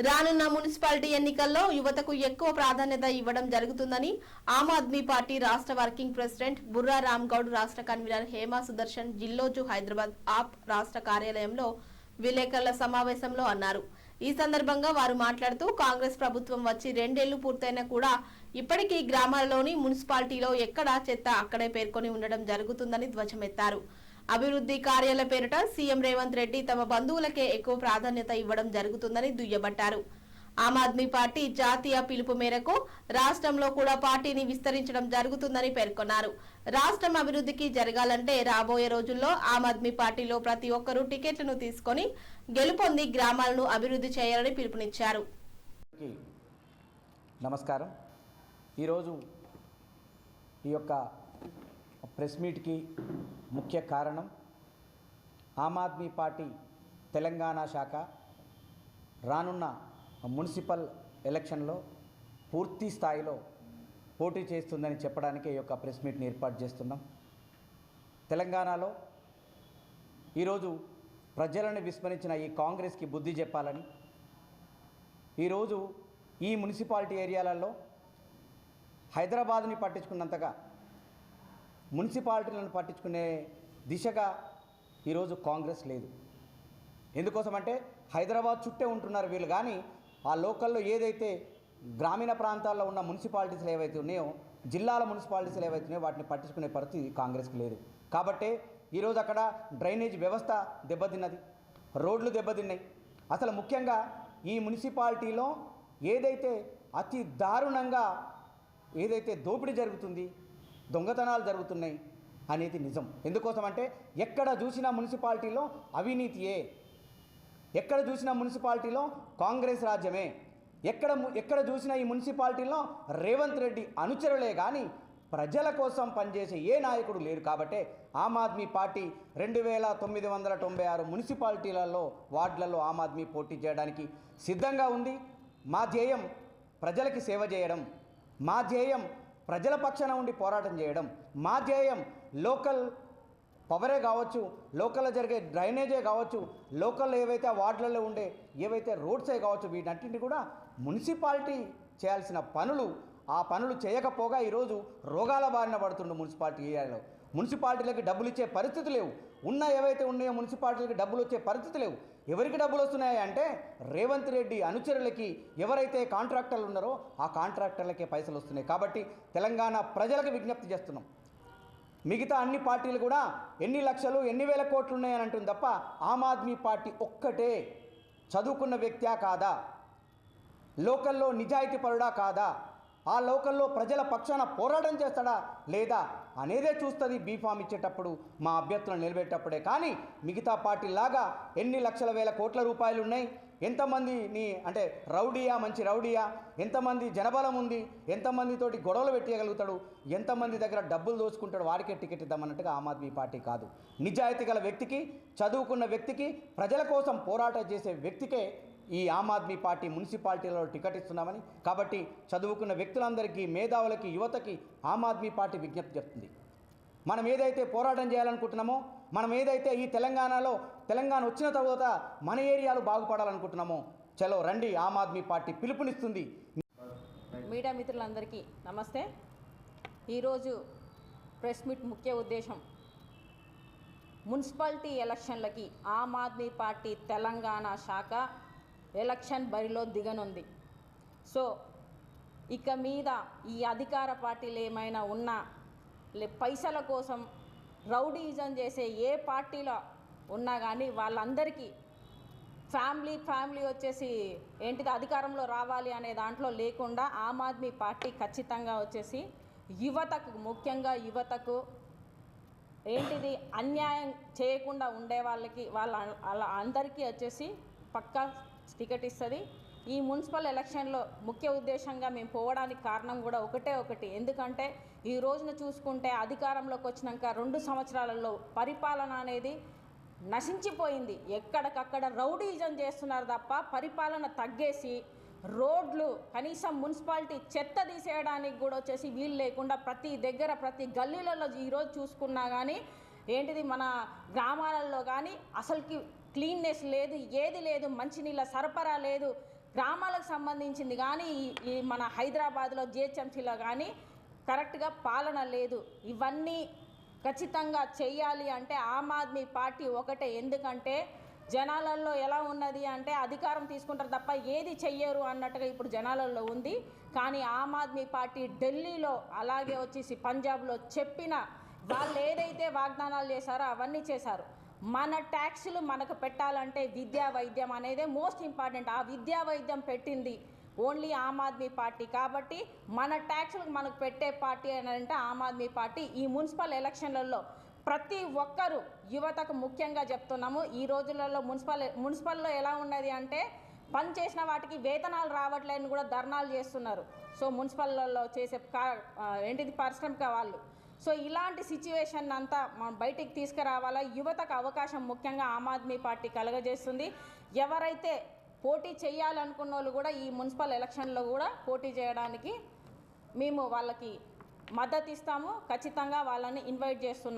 రానున్న మున్సిపాలిటీ ఎన్నికల్లో యువతకు ఎక్కువ ప్రాధాన్యత ఇవ్వడం జరుగుతుందని ఆమ్ ఆద్మీ పార్టీ రాష్ట్ర వర్కింగ్ ప్రెసిడెంట్ బుర్రా రామ్ గౌడ్, రాష్ట్ర కన్వీనర్ హేమా సుదర్శన్ జిల్లోజు హైదరాబాద్ ఆప్ రాష్ట్ర కార్యాలయంలో విలేకరుల సమావేశంలో అన్నారు. ఈ సందర్భంగా వారు మాట్లాడుతూ కాంగ్రెస్ ప్రభుత్వం వచ్చి 2 ఏళ్లు పూర్తయినా కూడా ఇప్పటికీ గ్రామాల్లోని మున్సిపాలిటీలో ఎక్కడా చెత్త అక్కడే పేర్కొని ఉండడం జరుగుతుందని ధ్వజమెత్తారు. అభివృద్ధి కార్యాల పేరిట సీఎం రేవంత్ రెడ్డి తమ బంధువులకే ఎక్కువ ప్రాధాన్యత ఇవ్వడం జరుగుతుందని దుయ్యబట్టారు. ఆమ్ ఆద్మీ పార్టీ జాతీయ పిలుపు మేరకు రాష్ట్రంలో కూడా పార్టీని విస్తరించడం జరుగుతుందని పేర్కొన్నారు. రాష్ట్రం అభివృద్ధికి జరగాలంటే రాబోయే రోజుల్లో ఆమ్ ఆద్మీ పార్టీలో ప్రతి ఒక్కరూ టికెట్లను తీసుకొని గెలుపొంది గ్రామాలను అభివృద్ధి చేయాలని పిలుపునిచ్చారు. నమస్కారం. ఈరోజు ఈ యొక్క ప్రెస్ మీట్కి ముఖ్య కారణం ఆమ్ ఆద్మీ పార్టీ తెలంగాణ శాఖ రానున్న మున్సిపల్ ఎలక్షన్లో పూర్తి స్థాయిలో పోటీ చేస్తుందని చెప్పడానికి ఈ యొక్క ప్రెస్ మీట్ని ఏర్పాటు చేస్తున్నాం. తెలంగాణలో ఈరోజు ప్రజలను విస్మరించిన ఈ కాంగ్రెస్కి బుద్ధి చెప్పాలని ఈరోజు ఈ మున్సిపాలిటీ ఏరియాలలో హైదరాబాద్ని పట్టించుకున్నంతగా మున్సిపాలిటీలను పట్టించుకునే దిశగా ఈరోజు కాంగ్రెస్ లేదు. ఎందుకోసమంటే హైదరాబాద్ చుట్టే ఉంటున్నారు వీళ్ళు, కానీ ఆ లోకల్లో ఏదైతే గ్రామీణ ప్రాంతాల్లో ఉన్న మున్సిపాలిటీస్లు ఏవైతే ఉన్నాయో, జిల్లాల మున్సిపాలిటీస్లు ఏవైతే ఉన్నాయో వాటిని పట్టించుకునే పరిస్థితి కాంగ్రెస్కి లేదు. కాబట్టి ఈరోజు అక్కడ డ్రైనేజ్ వ్యవస్థ దెబ్బతిన్నది, రోడ్లు దెబ్బతిన్నాయి. అసలు ముఖ్యంగా ఈ మున్సిపాలిటీలో ఏదైతే అతి దారుణంగా ఏదైతే దోపిడీ జరుగుతుంది, దొంగతనాలు జరుగుతున్నాయి అనేది నిజం. ఎందుకోసమంటే ఎక్కడ చూసినా మున్సిపాలిటీలో అవినీతియే, ఎక్కడ చూసినా మున్సిపాలిటీలో కాంగ్రెస్ రాజ్యమే, ఎక్కడ చూసినా ఈ మున్సిపాలిటీలో రేవంత్ రెడ్డి అనుచరులే కానీ ప్రజల కోసం పనిచేసే ఏ నాయకుడు లేరు. కాబట్టి ఆమ్ ఆద్మీ పార్టీ 2996 మున్సిపాలిటీలలో వార్డులలో ఆమ్ ఆద్మీ పోటీ చేయడానికి సిద్ధంగా ఉంది. మా ధ్యేయం ప్రజలకి సేవ చేయడం, మా ధ్యేయం ప్రజల పక్షాన ఉండి పోరాటం చేయడం, మా ధ్యేయం లోకల్ పవరే కావచ్చు, లోకల్లో జరిగే డ్రైనేజే కావచ్చు, లోకల్లో ఏవైతే వార్డులలో ఉండే ఏవైతే రోడ్సే కావచ్చు, వీటన్నింటినీ కూడా మున్సిపాలిటీ చేయాల్సిన పనులు, ఆ పనులు చేయకపోగా ఈరోజు రోగాల బారిన పడుతుండే మున్సిపాలిటీ ఏరియాలో. మున్సిపాలిటీలకి డబ్బులు ఇచ్చే పరిస్థితి లేవు. ఉన్న ఏవైతే ఉన్నాయో మున్సిపాలిటీలకి డబ్బులు వచ్చే పరిస్థితి లేవు. ఎవరికి డబ్బులు వస్తున్నాయి అంటే రేవంత్ రెడ్డి అనుచరులకి, ఎవరైతే కాంట్రాక్టర్లు ఉన్నారో ఆ కాంట్రాక్టర్లకే పైసలు వస్తున్నాయి. కాబట్టి తెలంగాణ ప్రజలకు విజ్ఞప్తి చేస్తున్నాం, మిగతా అన్ని పార్టీలు కూడా ఎన్ని లక్షలు ఎన్ని వేల కోట్లు ఉన్నాయని అంటుంది తప్ప ఆమ్ ఆద్మీ పార్టీ ఒక్కటే చదువుకున్న వ్యక్త్యా కాదా, లోకల్లో నిజాయితీ పరుడా కాదా, ఆ లోకల్లో ప్రజల పక్షాన పోరాటం చేస్తాడా లేదా అనేదే చూస్తుంది బీఫామ్ ఇచ్చేటప్పుడు, మా అభ్యర్థులను నిలబెట్టేటప్పుడే. కానీ మిగతా పార్టీలాగా ఎన్ని లక్షల వేల కోట్ల రూపాయలు ఉన్నాయి, ఎంతమందిని అంటే రౌడీయా, మంచి రౌడీయా, ఎంతమంది జనబలం ఉంది, ఎంతమందితోటి గొడవలు పెట్టగలుగుతాడు, ఎంతమంది దగ్గర డబ్బులు దోచుకుంటాడు, వాడికే టికెట్ ఇద్దామన్నట్టుగా ఆమ్ ఆద్మీ పార్టీ కాదు. నిజాయితీ గల వ్యక్తికి, చదువుకున్న వ్యక్తికి, ప్రజల కోసం పోరాటం చేసే వ్యక్తికే ఈ ఆమ్ ఆద్మీ పార్టీ మున్సిపాలిటీలలో టికెట్ ఇస్తున్నామని. కాబట్టి చదువుకున్న వ్యక్తులందరికీ, మేధావులకి, యువతకి ఆమ్ ఆద్మీ పార్టీ విజ్ఞప్తి చెప్తుంది. మనం ఏదైతే పోరాటం చేయాలనుకుంటున్నామో, మనం ఏదైతే ఈ తెలంగాణ వచ్చిన తర్వాత మన ఏరియాలు బాగుపడాలనుకుంటున్నామో, చలో రండి, ఆమ్ ఆద్మీ పార్టీ పిలుపునిస్తుంది. మీడియా మిత్రులందరికీ నమస్తే. ఈరోజు ప్రెస్ మీట్ ముఖ్య ఉద్దేశం మున్సిపాలిటీ ఎలక్షన్లకి ఆమ్ ఆద్మీ పార్టీ తెలంగాణ శాఖ ఎలక్షన్ బరిలో దిగనుంది. సో ఇక మీద ఈ అధికార పార్టీలు ఏమైనా ఉన్నా పైసల కోసం రౌడీజం చేసే ఏ పార్టీలో ఉన్నా కానీ వాళ్ళందరికీ ఫ్యామిలీ వచ్చేసి ఏంటిది అధికారంలో రావాలి అనే దాంట్లో లేకుండా ఆమ్ ఆద్మీ పార్టీ ఖచ్చితంగా వచ్చేసి యువతకు, ముఖ్యంగా యువతకు ఏంటిది అన్యాయం చేయకుండా ఉండే వాళ్ళ అందరికీ వచ్చేసి పక్కా టికెట్ ఇస్తుంది. ఈ మున్సిపల్ ఎలక్షన్లో ముఖ్య ఉద్దేశంగా మేము పోవడానికి కారణం కూడా ఒకటి, ఎందుకంటే ఈ రోజున చూసుకుంటే అధికారంలోకి వచ్చినాక 2 సంవత్సరాలలో పరిపాలన అనేది నశించిపోయింది. ఎక్కడికక్కడ రౌడీజం చేస్తున్నారు తప్ప పరిపాలన తగ్గేసి రోడ్లు, కనీసం మున్సిపాలిటీ చెత్త తీసేయడానికి కూడా వచ్చేసి వీలు లేకుండా ప్రతి దగ్గర ప్రతి గల్లీలలో ఈరోజు చూసుకున్నా కానీ ఏంటిది మన గ్రామాలలో కానీ అసలుకి క్లీన్నెస్ లేదు, ఏది లేదు, మంచినీళ్ళ సరఫరా లేదు, గ్రామాలకు సంబంధించింది కానీ ఈ మన హైదరాబాద్లో జిహెచ్ఎంసీలో కానీ కరెక్ట్గా పాలన లేదు. ఇవన్నీ ఖచ్చితంగా చెయ్యాలి అంటే ఆమ్ ఆద్మీ పార్టీ ఒకటే. ఎందుకంటే జనాలలో ఎలా ఉన్నది అంటే అధికారం తీసుకుంటారు తప్ప ఏది చెయ్యరు అన్నట్టుగా ఇప్పుడు జనాలలో ఉంది. కానీ ఆమ్ ఆద్మీ పార్టీ ఢిల్లీలో అలాగే వచ్చేసి పంజాబ్లో చెప్పిన వాళ్ళు ఏదైతే వాగ్దానాలు చేశారో అవన్నీ చేశారు. మన ట్యాక్సులు మనకు పెట్టాలంటే విద్యా వైద్యం అనేదే మోస్ట్ ఇంపార్టెంట్. ఆ విద్యా వైద్యం పెట్టింది ఓన్లీ ఆమ్ ఆద్మీ పార్టీ. కాబట్టి మన ట్యాక్సులకు మనకు పెట్టే పార్టీ అని అంటే ఆమ్ ఆద్మీ పార్టీ. ఈ మున్సిపల్ ఎలక్షన్లలో ప్రతి ఒక్కరూ యువతకు ముఖ్యంగా చెప్తున్నాము, ఈ రోజులలో మున్సిపల్లో ఎలా ఉన్నది అంటే పని చేసిన వాటికి వేతనాలు రావట్లేదని కూడా ధర్నాలు చేస్తున్నారు. సో మున్సిపల్లో చేసే పారిశ్రామిక వాళ్ళు. సో ఇలాంటి సిచ్యువేషన్ అంతా మనం బయటికి తీసుకురావాలా. యువతకు అవకాశం ముఖ్యంగా ఆమ్ ఆద్మీ పార్టీ కలగజేస్తుంది. ఎవరైతే పోటీ చేయాలనుకున్న వాళ్ళు కూడా ఈ మున్సిపల్ ఎలక్షన్లో కూడా పోటీ చేయడానికి మేము వాళ్ళకి మద్దతు ఇస్తాము. ఖచ్చితంగా వాళ్ళని ఇన్వైట్ చేస్తున్నాము.